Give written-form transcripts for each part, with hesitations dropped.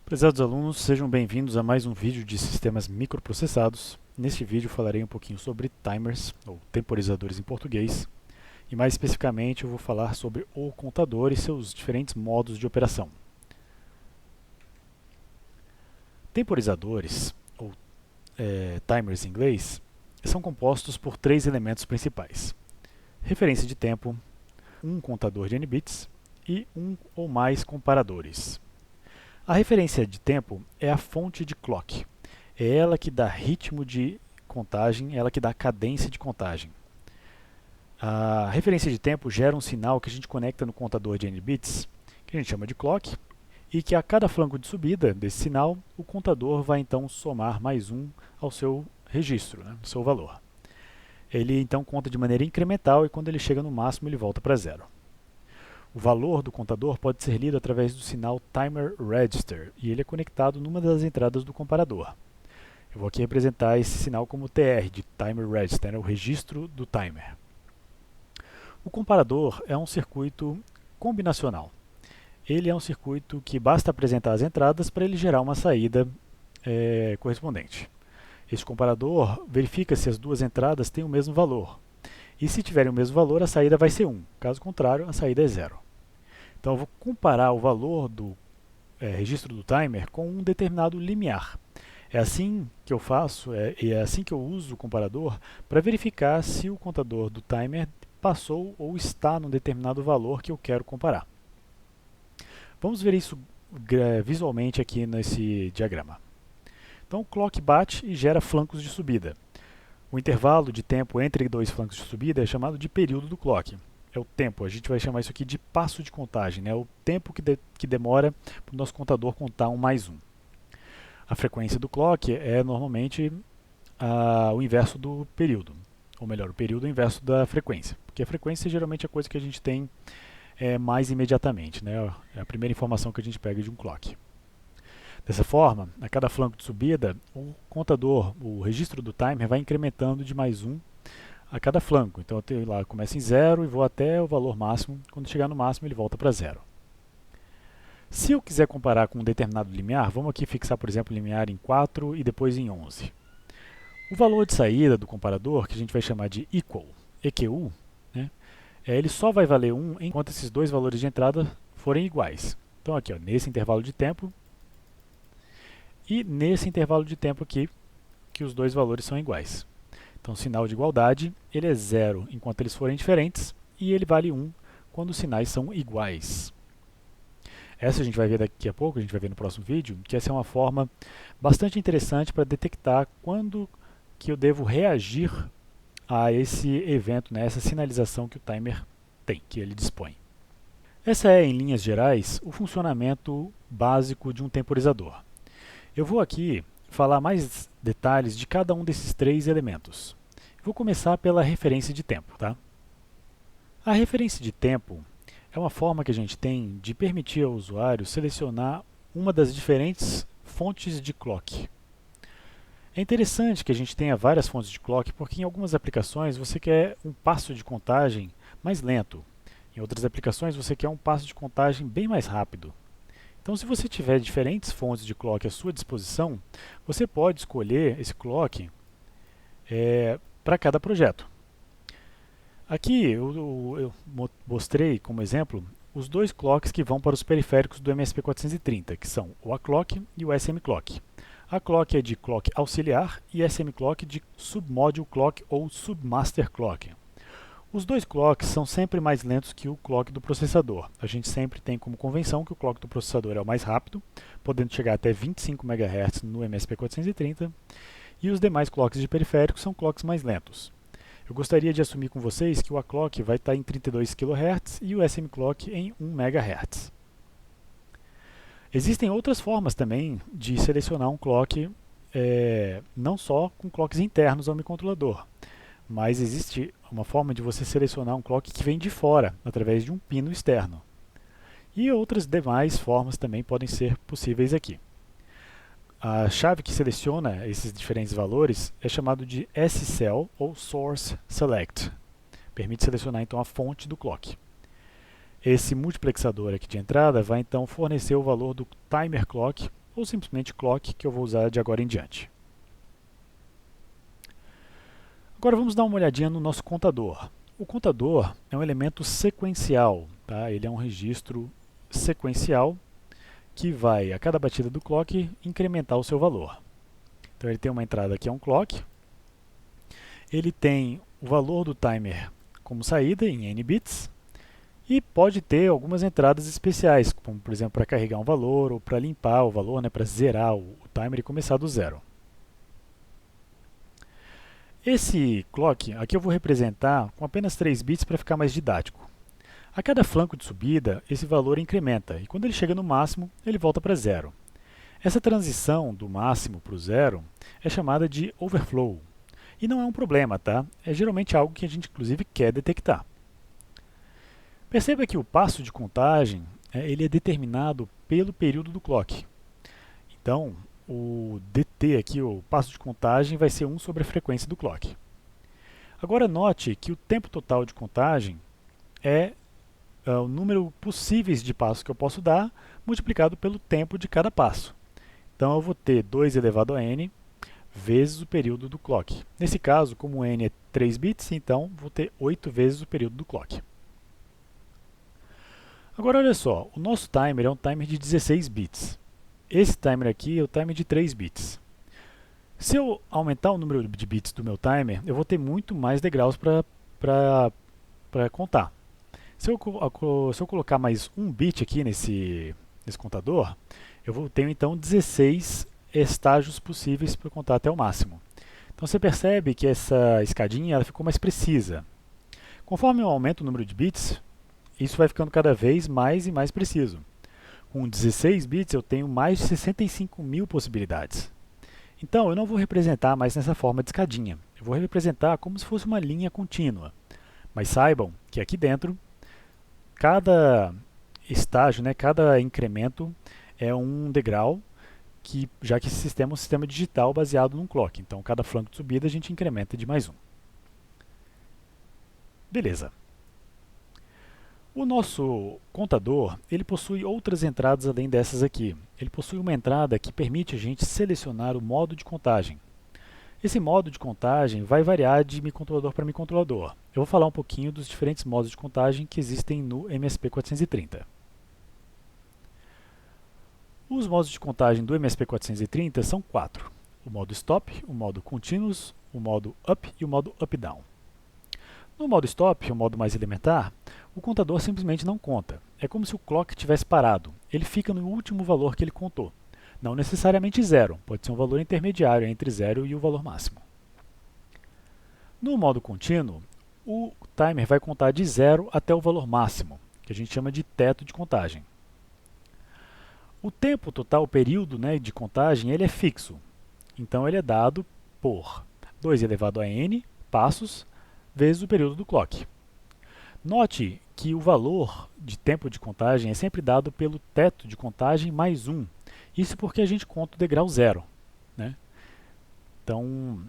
Prezados alunos, sejam bem-vindos a mais um vídeo de sistemas microprocessados. Neste vídeo falarei um pouquinho sobre timers, ou temporizadores em português, e mais especificamente eu vou falar sobre o contador e seus diferentes modos de operação. Temporizadores, ou timers em inglês, são compostos por três elementos principais: referência de tempo, um contador de n-bits e um ou mais comparadores. A referência de tempo é a fonte de clock. É ela que dá ritmo de contagem, ela que dá cadência de contagem. A referência de tempo gera um sinal que a gente conecta no contador de n-bits, que a gente chama de clock, e que a cada flanco de subida desse sinal, o contador vai então somar mais um ao seu registro, ao seu valor. Ele então conta de maneira incremental e quando ele chega no máximo ele volta para zero. O valor do contador pode ser lido através do sinal Timer Register e ele é conectado numa das entradas do comparador. Eu vou aqui representar esse sinal como TR, de Timer Register, o registro do timer. O comparador é um circuito combinacional. Ele é um circuito que basta apresentar as entradas para ele gerar uma saída correspondente. Este comparador verifica se as duas entradas têm o mesmo valor. E se tiverem o mesmo valor, a saída vai ser 1. Caso contrário, a saída é 0. Então eu vou comparar o valor do registro do timer com um determinado limiar. É assim que eu faço, é assim que eu uso o comparador para verificar se o contador do timer passou ou está num determinado valor que eu quero comparar. Vamos ver isso visualmente aqui nesse diagrama. Então o clock bate e gera flancos de subida. O intervalo de tempo entre dois flancos de subida é chamado de período do clock. É o tempo, a gente vai chamar isso aqui de passo de contagem, o tempo que demora para o nosso contador contar 1 mais 1. A frequência do clock é normalmente o inverso do período, ou melhor, o período é o inverso da frequência, porque a frequência geralmente é a coisa que a gente tem mais imediatamente, é a primeira informação que a gente pega de um clock. Dessa forma, a cada flanco de subida, o contador, o registro do timer vai incrementando de mais 1 a cada flanco. Então eu lá começo em 0 e vou até o valor máximo. Quando chegar no máximo, ele volta para 0. Se eu quiser comparar com um determinado limiar, vamos aqui fixar, por exemplo, o limiar em 4 e depois em 11. O valor de saída do comparador, que a gente vai chamar de equal, EQU, ele só vai valer 1 enquanto esses dois valores de entrada forem iguais. Então aqui, nesse intervalo de tempo, e nesse intervalo de tempo aqui, que os dois valores são iguais. Então, o sinal de igualdade ele é 0 enquanto eles forem diferentes, e ele vale 1 quando os sinais são iguais. Essa a gente vai ver daqui a pouco, a gente vai ver no próximo vídeo, que essa é uma forma bastante interessante para detectar quando que eu devo reagir a esse evento, essa sinalização que o timer tem, que ele dispõe. Essa é, em linhas gerais, o funcionamento básico de um temporizador. Eu vou aqui falar mais detalhes de cada um desses três elementos. Vou começar pela referência de tempo. A referência de tempo é uma forma que a gente tem de permitir ao usuário selecionar uma das diferentes fontes de clock. É interessante que a gente tenha várias fontes de clock porque em algumas aplicações você quer um passo de contagem mais lento. Em outras aplicações você quer um passo de contagem bem mais rápido. Então, se você tiver diferentes fontes de clock à sua disposição, você pode escolher esse clock para cada projeto. Aqui eu mostrei como exemplo os dois clocks que vão para os periféricos do MSP430, que são o A-Clock e o SM-Clock. A-Clock é de clock auxiliar e SM-Clock de submodule clock ou submaster clock. Os dois clocks são sempre mais lentos que o clock do processador. A gente sempre tem como convenção que o clock do processador é o mais rápido, podendo chegar até 25 MHz no MSP430, e os demais clocks de periféricos são clocks mais lentos. Eu gostaria de assumir com vocês que o A-Clock vai estar em 32 kHz e o SM-Clock em 1 MHz. Existem outras formas também de selecionar um clock, não só com clocks internos ao microcontrolador, mas existe uma forma de você selecionar um clock que vem de fora, através de um pino externo. E outras demais formas também podem ser possíveis aqui. A chave que seleciona esses diferentes valores é chamado de SCell ou Source Select. Permite selecionar então a fonte do clock. Esse multiplexador aqui de entrada vai então fornecer o valor do timer clock ou simplesmente clock, que eu vou usar de agora em diante. Agora vamos dar uma olhadinha no nosso contador. O contador é um elemento sequencial, tá? Ele é um registro sequencial que vai, a cada batida do clock, incrementar o seu valor. Então ele tem uma entrada aqui, é um clock. Ele tem o valor do timer como saída em n bits e pode ter algumas entradas especiais, como por exemplo para carregar um valor ou para limpar o valor, né, para zerar o timer e começar do zero. Esse clock, aqui eu vou representar com apenas 3 bits para ficar mais didático. A cada flanco de subida, esse valor incrementa, e quando ele chega no máximo, ele volta para zero. Essa transição do máximo para o zero é chamada de overflow. E não é um problema, tá? É geralmente algo que a gente inclusive quer detectar. Perceba que o passo de contagem ele é determinado pelo período do clock. Então, o dt aqui, o passo de contagem, vai ser 1 sobre a frequência do clock. Agora note que o tempo total de contagem é o número possíveis de passos que eu posso dar multiplicado pelo tempo de cada passo. Então eu vou ter 2 elevado a n vezes o período do clock. Nesse caso, como n é 3 bits, então vou ter 8 vezes o período do clock. Agora olha só, o nosso timer é um timer de 16 bits. Esse timer aqui é o timer de 3 bits. Se eu aumentar o número de bits do meu timer, eu vou ter muito mais degraus para contar. Se eu colocar mais um bit aqui nesse contador, eu tenho então 16 estágios possíveis para contar até o máximo. Então você percebe que essa escadinha ela ficou mais precisa. Conforme eu aumento o número de bits, isso vai ficando cada vez mais e mais preciso. Com 16 bits eu tenho mais de 65 mil possibilidades. Então eu não vou representar mais nessa forma de escadinha. Eu vou representar como se fosse uma linha contínua. Mas saibam que aqui dentro, cada estágio, né, cada incremento é um degrau, já que esse sistema é um sistema digital baseado num clock. Então cada flanco de subida a gente incrementa de mais um. Beleza. O nosso contador, ele possui outras entradas além dessas aqui. Ele possui uma entrada que permite a gente selecionar o modo de contagem. Esse modo de contagem vai variar de microcontrolador para microcontrolador. Eu vou falar um pouquinho dos diferentes modos de contagem que existem no MSP430. Os modos de contagem do MSP430 são 4. O modo stop, o modo continuous, o modo up e o modo up-down. No modo stop, o modo mais elementar, o contador simplesmente não conta. É como se o clock tivesse parado. Ele fica no último valor que ele contou. Não necessariamente zero, pode ser um valor intermediário entre zero e o valor máximo. No modo contínuo, o timer vai contar de zero até o valor máximo, que a gente chama de teto de contagem. O tempo total, o período, né, de contagem, ele é fixo. Então ele é dado por 2 elevado a n passos vezes o período do clock. Note que o valor de tempo de contagem é sempre dado pelo teto de contagem mais 1. Isso porque a gente conta o degrau zero, né? Então,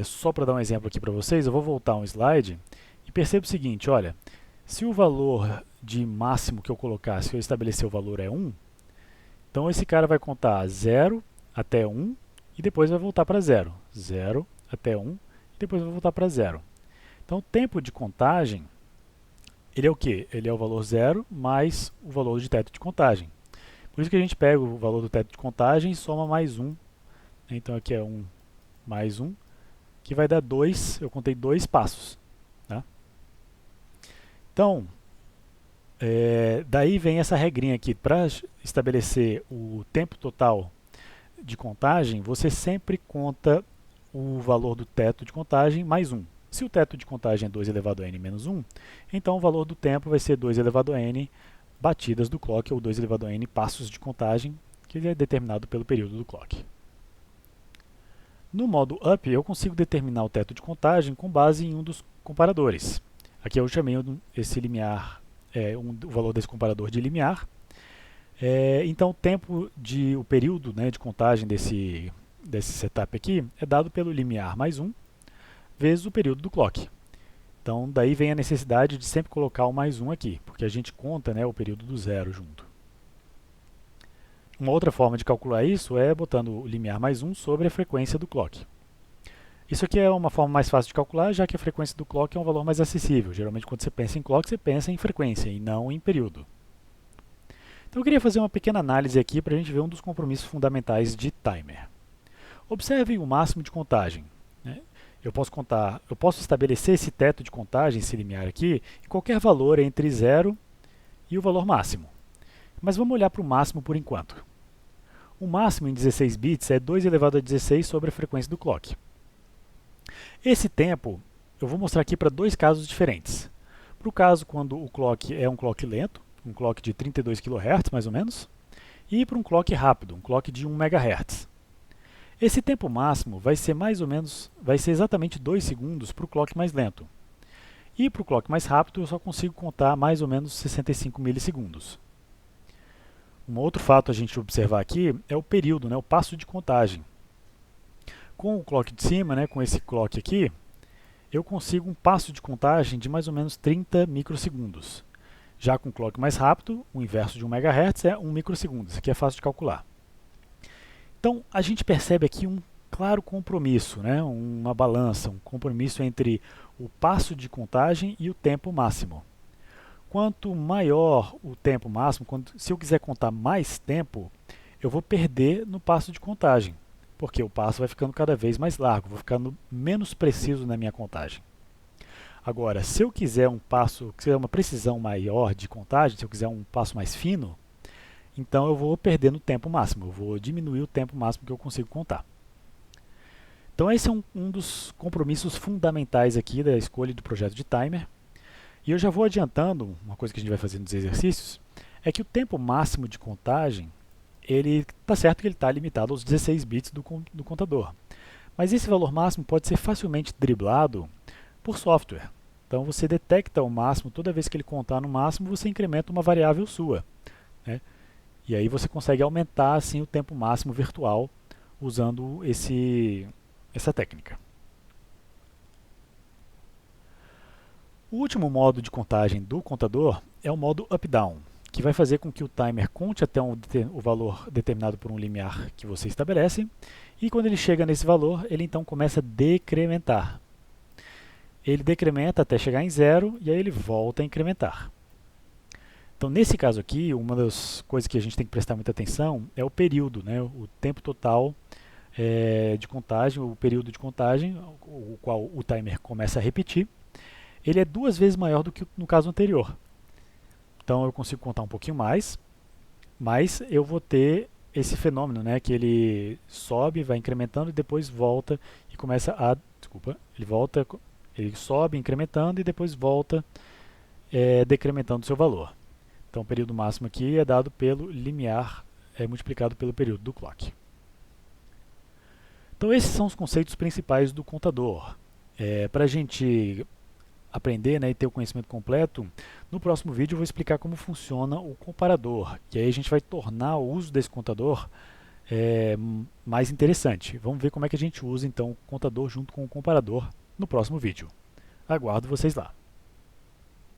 só para dar um exemplo aqui para vocês, eu vou voltar um slide e perceba o seguinte, olha, se o valor de máximo que eu colocar, se eu estabelecer o valor é 1, então esse cara vai contar 0 até 1 e depois vai voltar para 0. 0 até 1 e depois vai voltar para 0. Então o tempo de contagem, ele é o quê? Ele é o valor 0 mais o valor de teto de contagem. Por isso que a gente pega o valor do teto de contagem e soma mais 1. Então aqui é 1 mais 1, que vai dar 2, eu contei 2 passos. Tá? Então, daí vem essa regrinha aqui. Para estabelecer o tempo total de contagem, você sempre conta o valor do teto de contagem mais 1. Se o teto de contagem é 2 elevado a n menos 1, então o valor do tempo vai ser 2 elevado a n batidas do clock, ou 2 elevado a n passos de contagem, que é determinado pelo período do clock. No modo up, eu consigo determinar o teto de contagem com base em um dos comparadores. Aqui eu chamei esse limiar, o valor desse comparador de limiar. Então o período, né, de contagem desse setup aqui é dado pelo limiar mais 1 vezes o período do clock. Então daí vem a necessidade de sempre colocar o mais 1 aqui, porque a gente conta, né, o período do zero junto. Uma outra forma de calcular isso é botando o limiar mais 1 sobre a frequência do clock. Isso aqui é uma forma mais fácil de calcular, já que a frequência do clock é um valor mais acessível. Geralmente, quando você pensa em clock, você pensa em frequência e não em período. Então, eu queria fazer uma pequena análise aqui para a gente ver um dos compromissos fundamentais de timer. Observe o máximo de contagem. Eu posso estabelecer esse teto de contagem, esse limiar aqui, em qualquer valor entre 0 e o valor máximo. Mas vamos olhar para o máximo por enquanto. O máximo em 16 bits é 2 elevado a 16 sobre a frequência do clock. Esse tempo eu vou mostrar aqui para dois casos diferentes. Para o caso quando o clock é um clock lento, um clock de 32 kHz mais ou menos, e para um clock rápido, um clock de 1 MHz. Esse tempo máximo vai ser exatamente 2 segundos para o clock mais lento. E para o clock mais rápido eu só consigo contar mais ou menos 65 milissegundos. Um outro fato a gente observar aqui é o período, o passo de contagem. Com o clock de cima, com esse clock aqui, eu consigo um passo de contagem de mais ou menos 30 microsegundos. Já com o clock mais rápido, o inverso de 1 MHz é 1 microsegundo. Isso aqui é fácil de calcular. Então, a gente percebe aqui um claro compromisso, uma balança, um compromisso entre o passo de contagem e o tempo máximo. Quanto maior o tempo máximo, se eu quiser contar mais tempo, eu vou perder no passo de contagem, porque o passo vai ficando cada vez mais largo, vou ficando menos preciso na minha contagem. Agora, se eu quiser uma precisão maior de contagem, se eu quiser um passo mais fino, então eu vou perder no tempo máximo, eu vou diminuir o tempo máximo que eu consigo contar. Então esse é um dos compromissos fundamentais aqui da escolha do projeto de timer. E eu já vou adiantando, uma coisa que a gente vai fazer nos exercícios, é que o tempo máximo de contagem, ele está certo que ele está limitado aos 16 bits do contador. Mas esse valor máximo pode ser facilmente driblado por software. Então você detecta o máximo, toda vez que ele contar no máximo, você incrementa uma variável sua. E aí você consegue aumentar assim o tempo máximo virtual usando essa técnica. O último modo de contagem do contador é o modo up-down, que vai fazer com que o timer conte até o valor determinado por um limiar que você estabelece, e quando ele chega nesse valor, ele então começa a decrementar. Ele decrementa até chegar em 0 e aí ele volta a incrementar. Então, nesse caso aqui, uma das coisas que a gente tem que prestar muita atenção é o período, o tempo total de contagem, o período de contagem, o qual o timer começa a repetir. Ele é 2 vezes maior do que no caso anterior. Então, eu consigo contar um pouquinho mais, mas eu vou ter esse fenômeno, que ele sobe, vai incrementando e depois volta e começa a... Desculpa, ele sobe incrementando e depois volta decrementando o seu valor. Então, o período máximo aqui é dado pelo limiar multiplicado pelo período do clock. Então, esses são os conceitos principais do contador. Para a gente aprender e ter o conhecimento completo, no próximo vídeo eu vou explicar como funciona o comparador. E aí a gente vai tornar o uso desse contador mais interessante. Vamos ver como é que a gente usa então o contador junto com o comparador no próximo vídeo. Aguardo vocês lá.